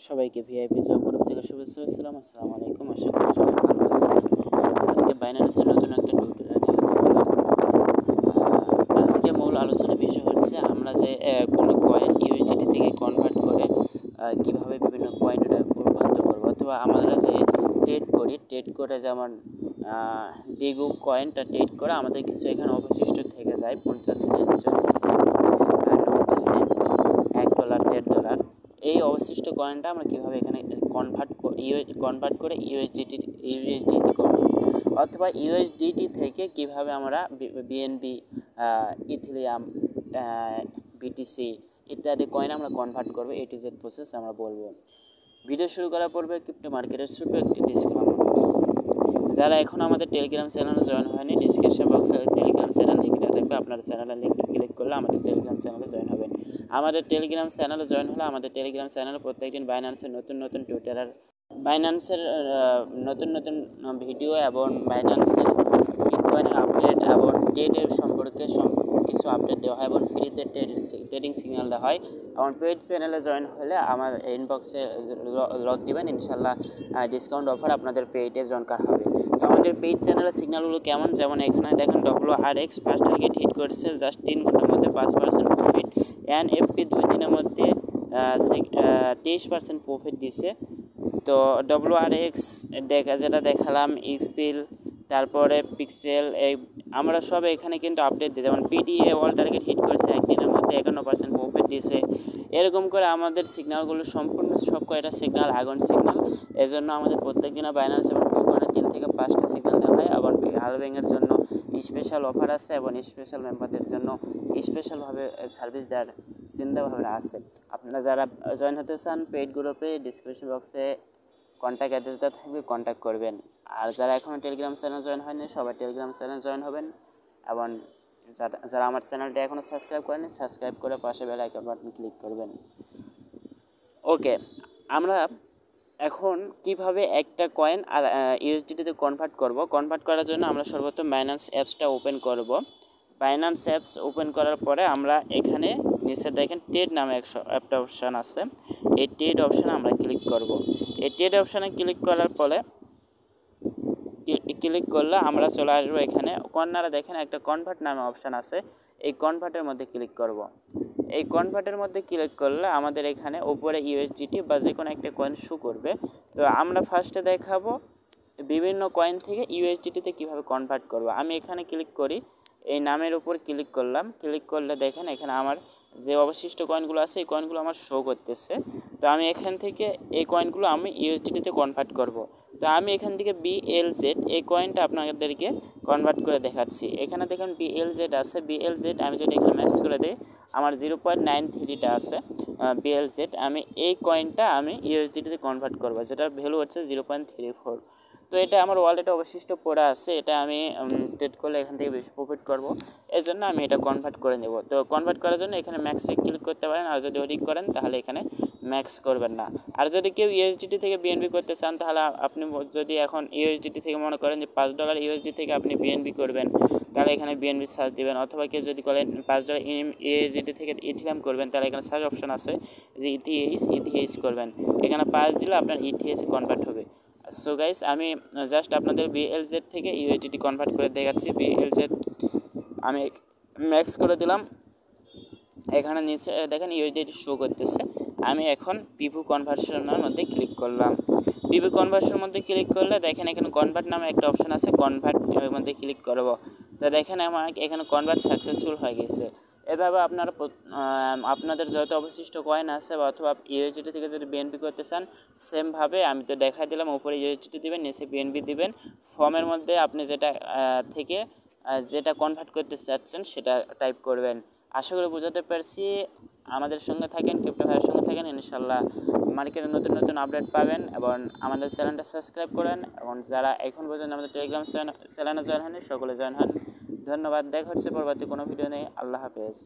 সবাইকে VIP job group থেকে শুভেচ্ছা আসসালামু আলাইকুম। আশা করি সবাই ভালো আছেন। আজকে বাইন্যান্সের নতুন একটা টিউটোরিয়াল আজকে মূল আলোচনার বিষয় হচ্ছে আমরা যে কোনো কয়েন ইউএসডিটি থেকে কনভার্ট করে কিভাবে বিভিন্ন কয়েনে রূপান্তর করবো, অথবা আমরা যে ট্রেড করে যেমন ডিগু কয়েনটা ট্রেড করে আমাদের কিছু এখানে অবশিষ্ট থেকে যায় 50 সেন্ট, 40 সেন্ট, 90 সেন্ট, $1, $1.5। এই অবশিষ্ট কয়েনটা আমরা কীভাবে এখানে কনভার্ট করে ইউএসডিটি করব, অথবা ইউএসডিটি থেকে কিভাবে আমরা বিএনবি, ইথিলিয়াম, বিটিসি ইত্যাদি কয়েন আমরা কনভার্ট করব, এ টু জেড প্রসেস আমরা বলবো। ভিডিও শুরু করার পূর্বে ক্রিপ্টো মার্কেটের ছোটো একটি ডিসক্লেমার। যারা এখন আমাদের টেলিগ্রাম চ্যানেলে জয়েন হয়নি, ডিসক্রিপশন বক্সে টেলিগ্রাম চ্যানেল লিঙ্কটা থাকবে, আপনার চ্যানেলের লিঙ্কে ক্লিক করলে আমাদের টেলিগ্রাম চ্যানেলে জয়েন হবেন। আমাদের টেলিগ্রাম চ্যানেলে জয়েন হলে আমাদের টেলিগ্রাম চ্যানেলে প্রত্যেকদিন বাইন্যান্সের নতুন টিউটোরিয়াল, বাইন্যান্সের নতুন ভিডিও এবং বাইন্যান্সের বিটকয়েনের আপডেট এবং ট্রেডের সম্পর্কে কিছু আপডেট দেওয়া হয় এবং ফ্রিতে ট্রেডিং সিগন্যাল দেওয়া হয়। এবং পেইড চ্যানেলে জয়েন হলে আমার ইনবক্সে লগ দিবেন, ইনশাল্লাহ ডিসকাউন্ট অফার আপনাদের পেইডে জনকার হবে। তো আমাদের পেইড চ্যানেলের সিগন্যালগুলো কেমন, যেমন এখানে দেখেন WRX ফার্স্ট টার্গেট হিট করেছে জাস্ট 3 ঘন্টার মধ্যে 5% প্রফিট, এনএফপি 2 দিনের মধ্যে 23% প্রফিট দিছে। তো WRX যেটা দেখালাম, এক্সপিল, তারপরে পিক্সেল, এই আমরা সব এখানে কিন্তু আপডেট দিই। যেমন পিডিএ অল টার্গেট হিট করেছে একদিনের মধ্যে 51% প্রফিট দিয়েছে। এরকম করে আমাদের সিগন্যালগুলো সম্পূর্ণ সব কয়টা সিগন্যাল আগুন সিগন্যাল, এজন্য আমাদের প্রত্যেক দিনে বাইন্যান্স এবং কুকনে 3 থেকে 5টা সিগন্যাল দেওয়া হয়। এবং হালভিংয়ের জন্য স্পেশাল অফার আছে এবং স্পেশাল মেম্বারদের জন্য স্পেশালভাবে সার্ভিস দেওয়ার চিন্তাভাবনা আছে। আপনারা যারা জয়েন হতে চান পেইড গ্রুপে ডিসক্রিপশন বক্সে কন্ট্যাক্ট অ্যাড্রেসটা থাকবে, কন্ট্যাক্ট করবেন। আর যারা এখনও টেলিগ্রাম চ্যানেল জয়েন হয়নি সবাই টেলিগ্রাম চ্যানেল জয়েন হবেন, এবং যারা আমার চ্যানেলটা এখনও সাবস্ক্রাইব করেনি সাবস্ক্রাইব করে পাশে বেল আইকন বাটন ক্লিক করবেন। ওকে, আমরা এখন কিভাবে একটা কয়েন আর ইউএসডিটিতে কনভার্ট করার জন্য আমরা সর্বপ্রথম বাইন্যান্স অ্যাপসটা ওপেন করব। বাইন্যান্স অ্যাপস ওপেন করার পরে আমরা এখানে নিচে দেখেন ট্রেড নামে একটা অপশান আছে, এই ট্রেড অপশানে আমরা ক্লিক করব। এই ট্রেড অপশানে ক্লিক করার পরে করলে আমরা চলে আসবো এখানে কর্নারে দেখেন একটা কনভার্ট নামে অপশান আছে, এই কনভার্টের মধ্যে ক্লিক করব। এই কনভার্টের মধ্যে ক্লিক করলে আমাদের এখানে উপরে ইউএসডিটি বা যে কোনো একটা কয়েন শো করবে। তো আমরা ফার্স্টে দেখাবো বিভিন্ন কয়েন থেকে ইউএসডিটিতে কীভাবে কনভার্ট করব। আমি এখানে ক্লিক করি, এই নামের উপর ক্লিক করলাম। ক্লিক করলে দেখেন এখানে আমার যে অবশিষ্ট কয়েনগুলো আছে এই কয়েনগুলো আমার শো করতেছে। তো আমি এখান থেকে এই কয়েনগুলো আমি ইউএসডিটিতে কনভার্ট করব। তো আমি এখান থেকে BLZ এই কয়েনটা আপনাদেরকে কনভার্ট করে দেখাচ্ছি। এখানে দেখেন BLZ আছে, BLZ আমি যদি এখানে ম্যাচ করে দিই আমার 0.93টা আছে BLZ। আমি এই কয়েনটা আমি ইউএসডিটিতে কনভার্ট করব, যেটার ভ্যালু হচ্ছে 0.34। তো এটা আমার ওয়ালেটে অবশিষ্ট পড়ে আছে, এটা আমি ট্রেড করলে এখান থেকে বেশি প্রফিট করব, এই জন্য আমি এটা কনভার্ট করে নেব। তো কনভার্ট করার জন্য এখানে ম্যাক্সে ক্লিক করতে পারেন, আর যদি ওডিক করেন তাহলে এখানে ম্যাক্স করবেন না। আর যদি কেউ ইউএসডিটি থেকে বিএনবি করতে চান তাহলে আপনি যদি এখন ইউএসডিটি থেকে মনে করেন যে $5 ইউএসডি থেকে আপনি বিএনবি করবেন, তাহলে এখানে বিএনবি সার্চ দেবেন। অথবা কেউ যদি করেন $5 ইউএসডিটি থেকে ইথিলিয়াম করবেন, তাহলে এখানে সার্চ অপশন আছে যে ইথিএইচ করবেন, এখানে 5 দিলে আপনার ইথিএইচে কনভার্ট হবে। সো গাইস, আমি জাস্ট আপনাদের BLZ থেকে ইউএসডিটি কনভার্ট করে দেখাচ্ছি। BLZ আমি ম্যাক্স করে দিলাম, এখানে নিচে দেখেন ইউএসডিটি শো করতেছে। আমি এখন পিভু কনভার্সনের মধ্যে ক্লিক করলাম। পিভু কনভার্সনের মধ্যে ক্লিক করলে দেখেন এখানে কনভার্ট নামে একটা অপশান আছে, কনভার্টের মধ্যে ক্লিক করব। তো দেখেন আমার এখানে কনভার্ট সাকসেসফুল হয়ে গেছে। এভাবে আপনারা আপনাদের যত অবশিষ্ট কয়েন আছে বা অথবা ইউএসডিটি থেকে যদি বিএনবি করতে চান সেমভাবে আমি তো দেখাই দিলাম, উপরে ইউএসডিটি দিবেন, নিচে বিএনবি দিবেন। ফর্মের মধ্যে আপনি যেটা কনভার্ট করতে চাচ্ছেন সেটা টাইপ করবেন। আশা করি বোঝাতে পারছি। আমাদের সঙ্গে থাকেন, ক্রিপ্টো ভাইয়ের সঙ্গে থাকেন, ইনশাল্লাহ মার্কেটে নতুন আপডেট পাবেন। এবং আমাদের চ্যানেলটা সাবস্ক্রাইব করেন, এবং যারা এখন পর্যন্ত আমাদের টেলিগ্রাম চ্যানেলে জয়েন হয়নি সকলে জয়েন হন। ধন্যবাদ, দেখা হচ্ছে পরবর্তী কোনো ভিডিও নেই। আল্লাহ হাফেজ।